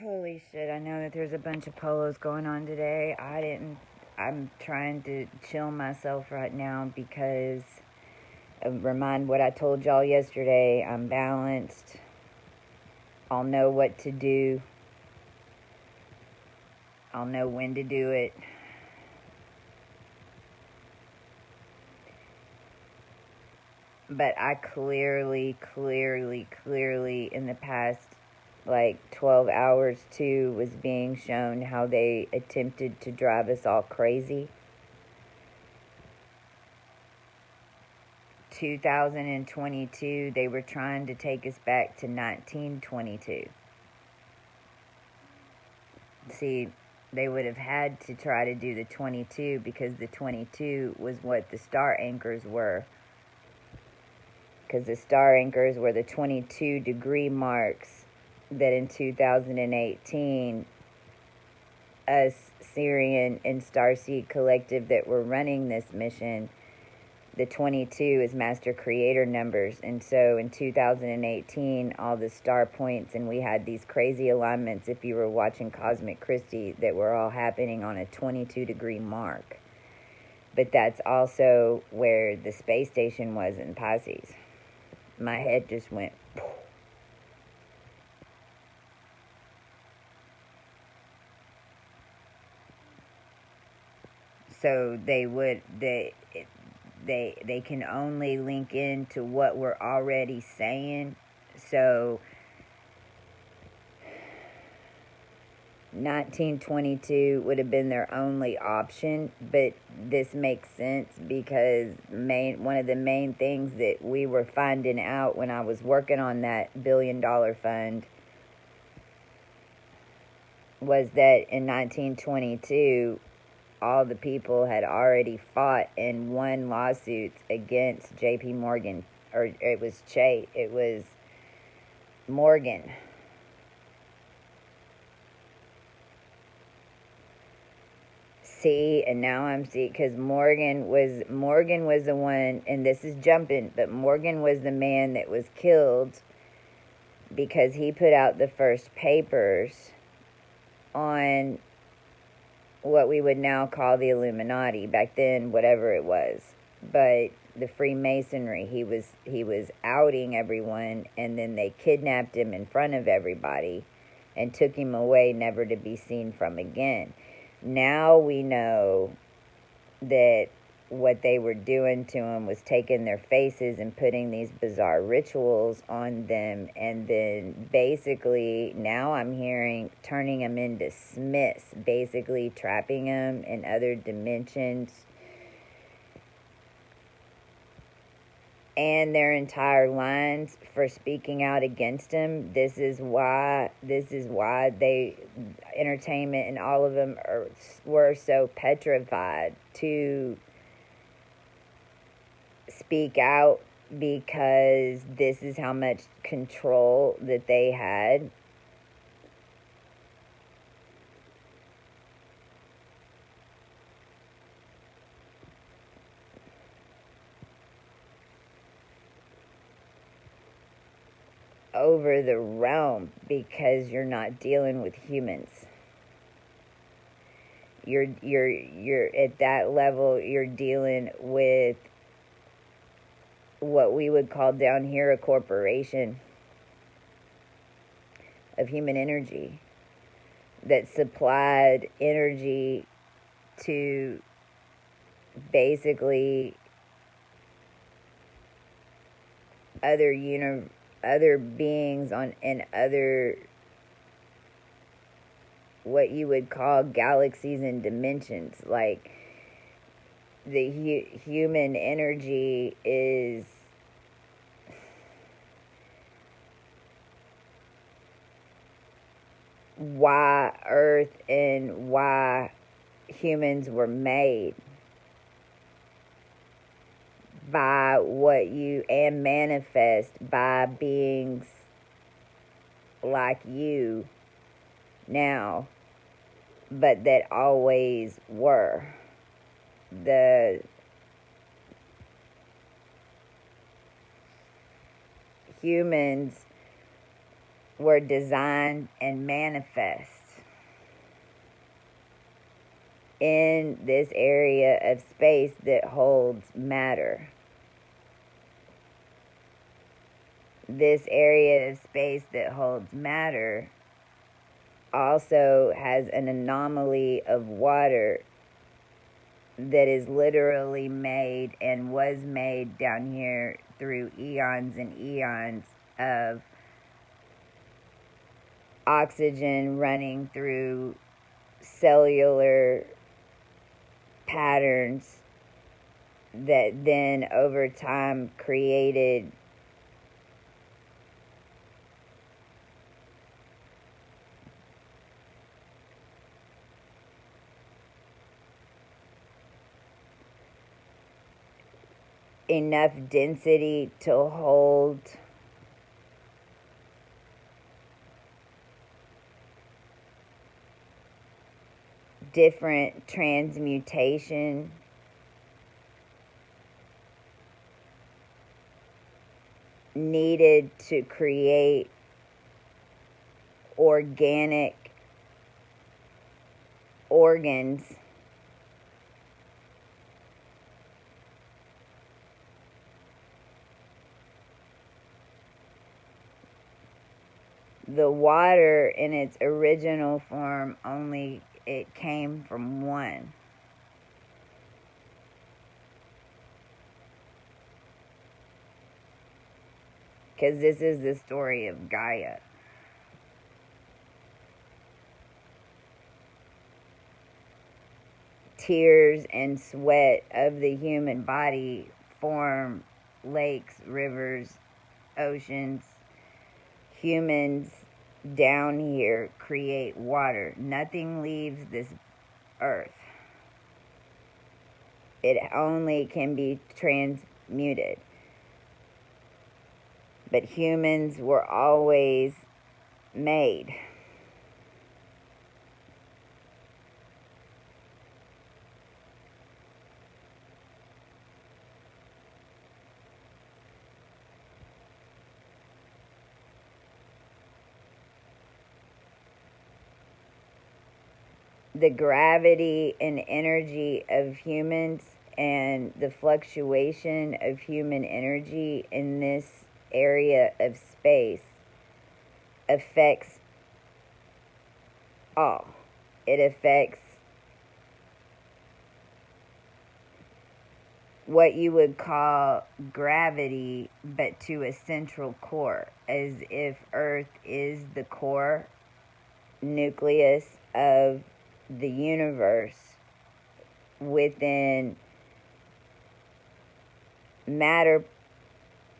Holy shit, I know that there's a bunch of polos going on today. I'm trying to chill myself right now because remind what I told y'all yesterday. I'm balanced. I'll know what to do. I'll know when to do it. But I clearly in the past 12 hours too was being shown how they attempted to drive us all crazy. 2022, they were trying to take us back to 1922. See, they would have had to try to do the 22 because the 22 was what the star anchors were. Because the star anchors were the 22 degree marks that in 2018, us, Syrian, and Starseed Collective that were running this mission, the 22 is master creator numbers. And so in 2018, all the star points, and we had these crazy alignments, if you were watching Cosmic Christie, that were all happening on a 22 degree mark. But that's also where the space station was in Pisces. My head just went. So they can only link into what we're already saying. So 1922 would have been their only option, but this makes sense because one of the main things that we were finding out when I was working on that $1 billion fund was that in 1922 all the people had already fought and won lawsuits against JP Morgan, or it was Morgan. See, and now I'm seeing, because Morgan was the one, and this is jumping, but Morgan was the man that was killed because he put out the first papers on what we would now call the Illuminati, back then whatever it was, but the Freemasonry. He was outing everyone, and then they kidnapped him in front of everybody and took him away, never to be seen from again. Now we know that what they were doing to him was taking their faces and putting these bizarre rituals on them, and then basically now I'm hearing turning them into Smiths, basically trapping them in other dimensions, and their entire lines for speaking out against him. This is why they, entertainment and all of them were so petrified to speak out, because this is how much control that they had. Over the realm, because you're not dealing with humans. You're at that level, you're dealing with what we would call down here a corporation of human energy that supplied energy to basically other beings in other, what you would call galaxies and dimensions. Like the human energy is why Earth and why humans were made, by and manifest by beings like you now, but that always were. The humans were designed and manifested manifest in this area of space that holds matter. This area of space that holds matter also has an anomaly of water that is literally made and was made down here through eons and eons of oxygen running through cellular patterns that then over time created enough density to hold different transmutation needed to create organic organs the water in its original form only it came from one. Because this is the story of Gaia. Tears and sweat of the human body form lakes, rivers, oceans. Humans down here create water. Nothing leaves this earth. It only can be transmuted. But humans were always made. The gravity and energy of humans and the fluctuation of human energy in this area of space affects all. It affects what you would call gravity, but to a central core, as if Earth is the core nucleus of the universe within matter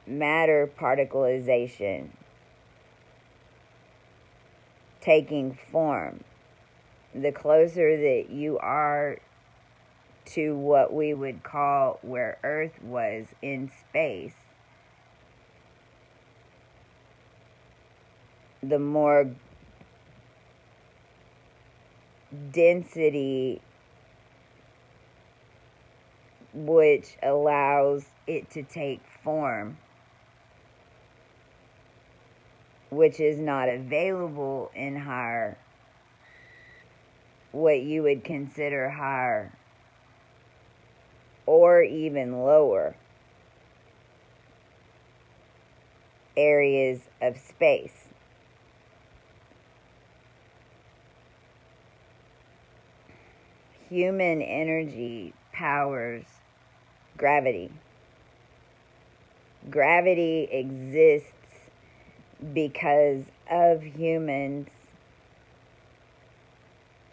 particleization taking form. The closer that you are to what we would call where Earth was in space, the more density, which allows it to take form, which is not available in higher, what you would consider higher or even lower areas of space. Human energy powers gravity. Gravity exists because of humans'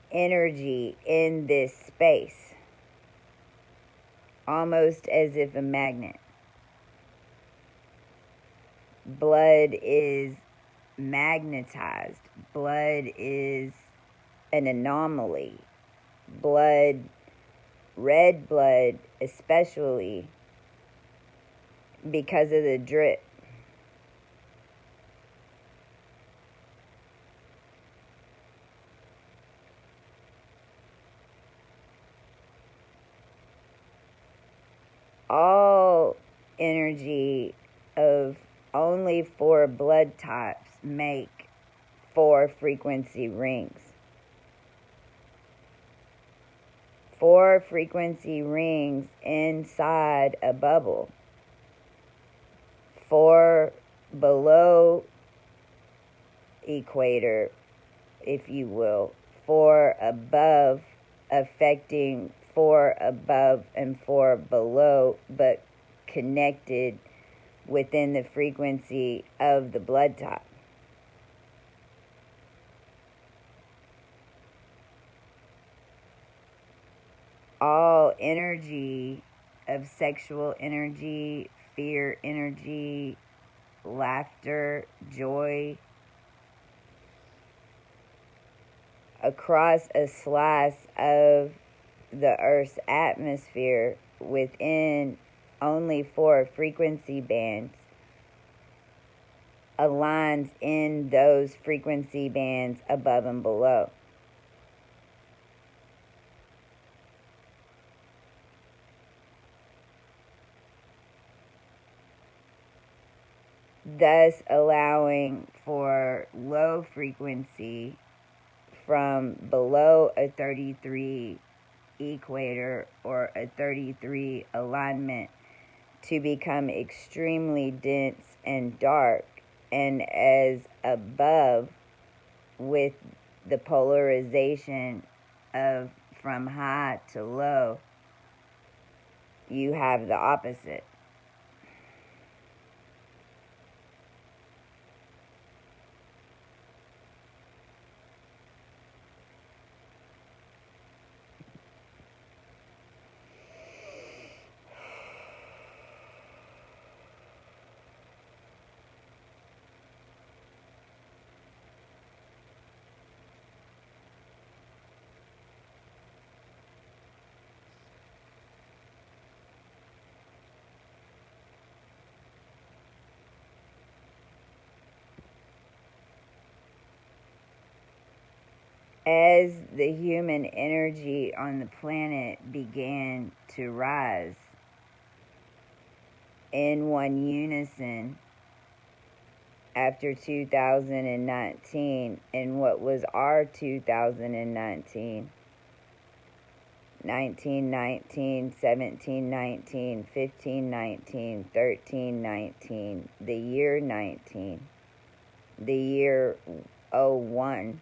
energy in this space, almost as if a magnet. Blood is magnetized. Blood is an anomaly. Blood, red blood especially, because of the drip. All energy of only 4 blood types make 4 frequency rings. 4 frequency rings inside a bubble. 4 below equator, if you will. 4 above, affecting 4 above and 4 below, but connected within the frequency of the blood type. All energy of sexual energy, fear energy, laughter, joy, across a slice of the Earth's atmosphere within only 4 frequency bands, aligns in those frequency bands above and below. Thus allowing for low frequency from below a 33 equator or a 33 alignment to become extremely dense and dark, and as above with the polarization of from high to low, you have the opposite. As the human energy on the planet began to rise in one unison after 2019, and what was our 2019, 1919, 1719, 1519, 1319, the year 19, the year 01,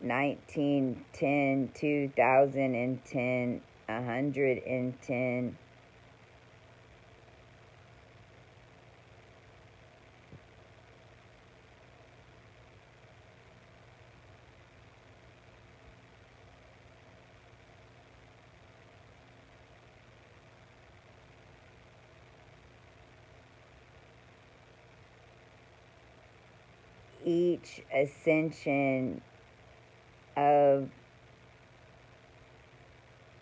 (1910), 2010, 110, each ascension of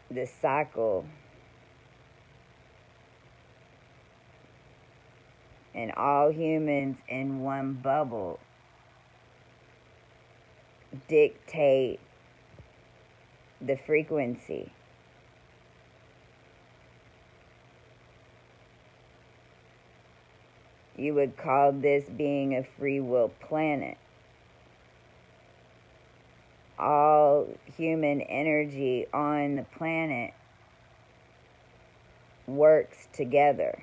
the cycle and all humans in one bubble dictate the frequency. You would call this being a free will planet. All human energy on the planet works together.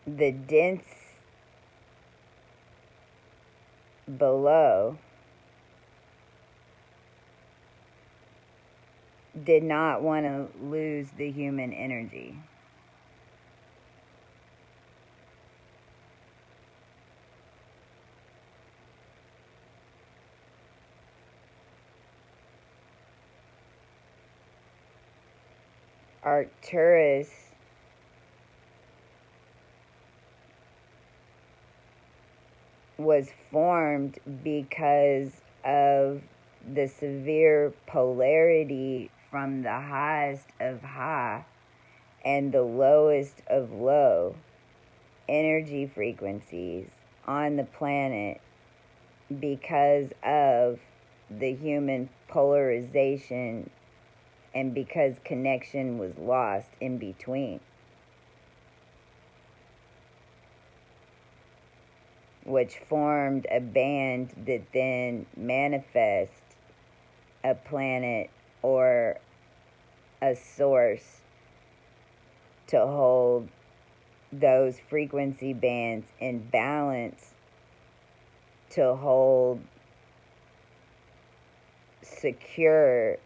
The dense below did not want to lose the human energy. Arcturus was formed because of the severe polarity from the highest of high and the lowest of low energy frequencies on the planet because of the human polarization and because connection was lost in between, which formed a band that then manifest a planet or a source to hold those frequency bands in balance, to hold secure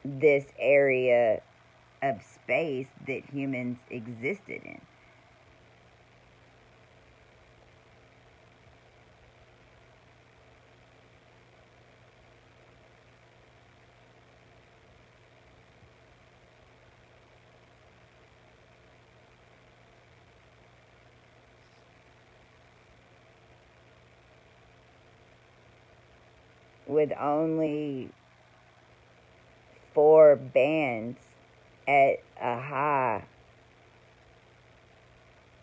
this area of space that humans existed in. With only 4 bands at a high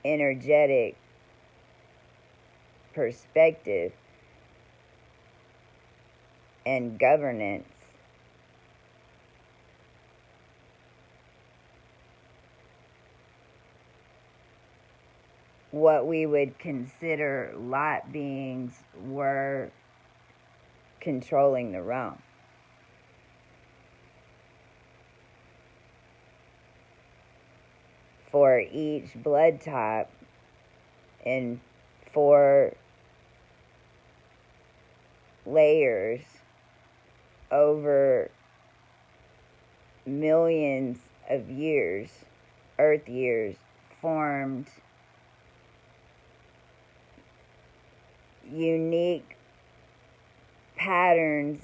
energetic perspective and governance, what we would consider light beings were controlling the realm. For each blood type in 4 layers over millions of years, Earth years, formed unique patterns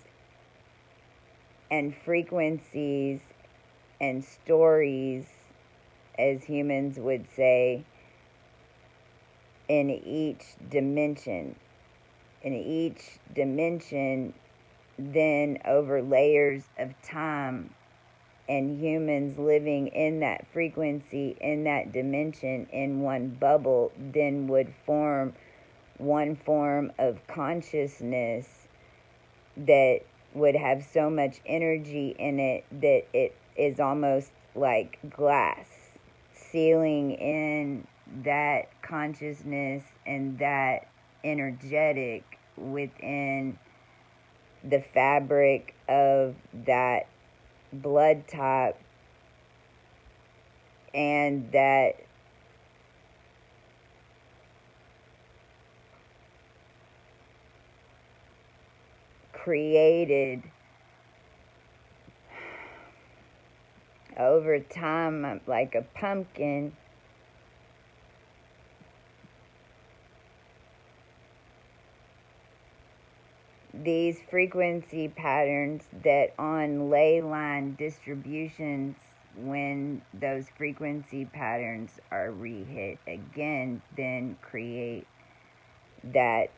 and frequencies and stories, as humans would say, in each dimension. In each dimension, then over layers of time, and humans living in that frequency, in that dimension, in one bubble, then would form one form of consciousness that would have so much energy in it that it is almost like glass, sealing in that consciousness and that energetic within the fabric of that blood type and that created over time like a pumpkin these frequency patterns that on ley line distributions, when those frequency patterns are re-hit again, then create that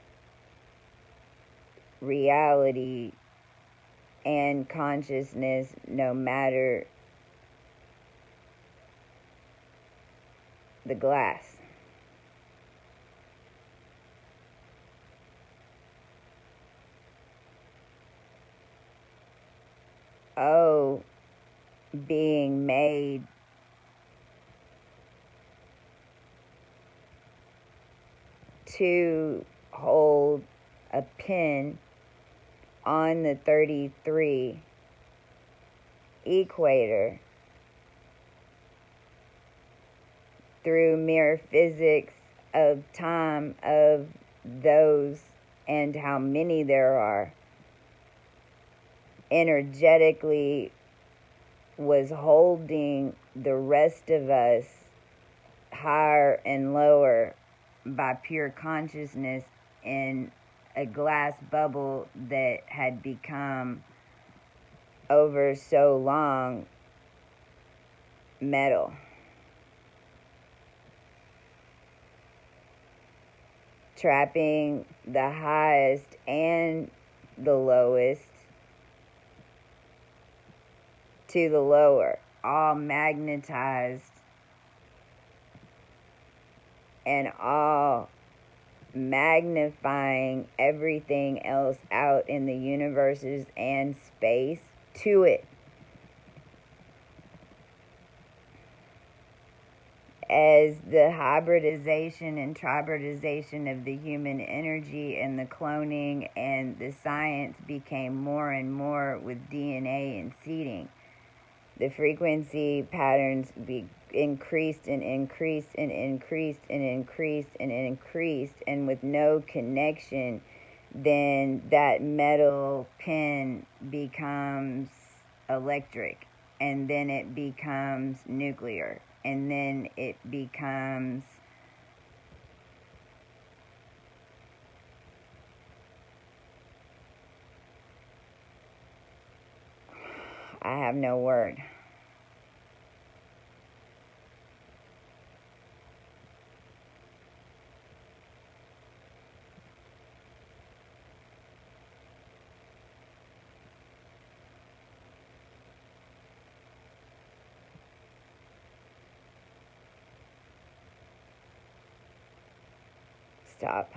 reality and consciousness, no matter the glass. Oh, being made to hold a pin on the 33 equator through mere physics of time of those and how many there are, energetically was holding the rest of us higher and lower by pure consciousness in a glass bubble that had become over so long metal. Trapping the highest and the lowest to the lower, all magnetized and all magnifying everything else out in the universes and space to it. As the hybridization and tribridization of the human energy and the cloning and the science became more and more with DNA and seeding, the frequency patterns increased and increased and increased and increased and increased, and with no connection, then that metal pin becomes electric, and then it becomes nuclear, and then it becomes I have no word. Stop.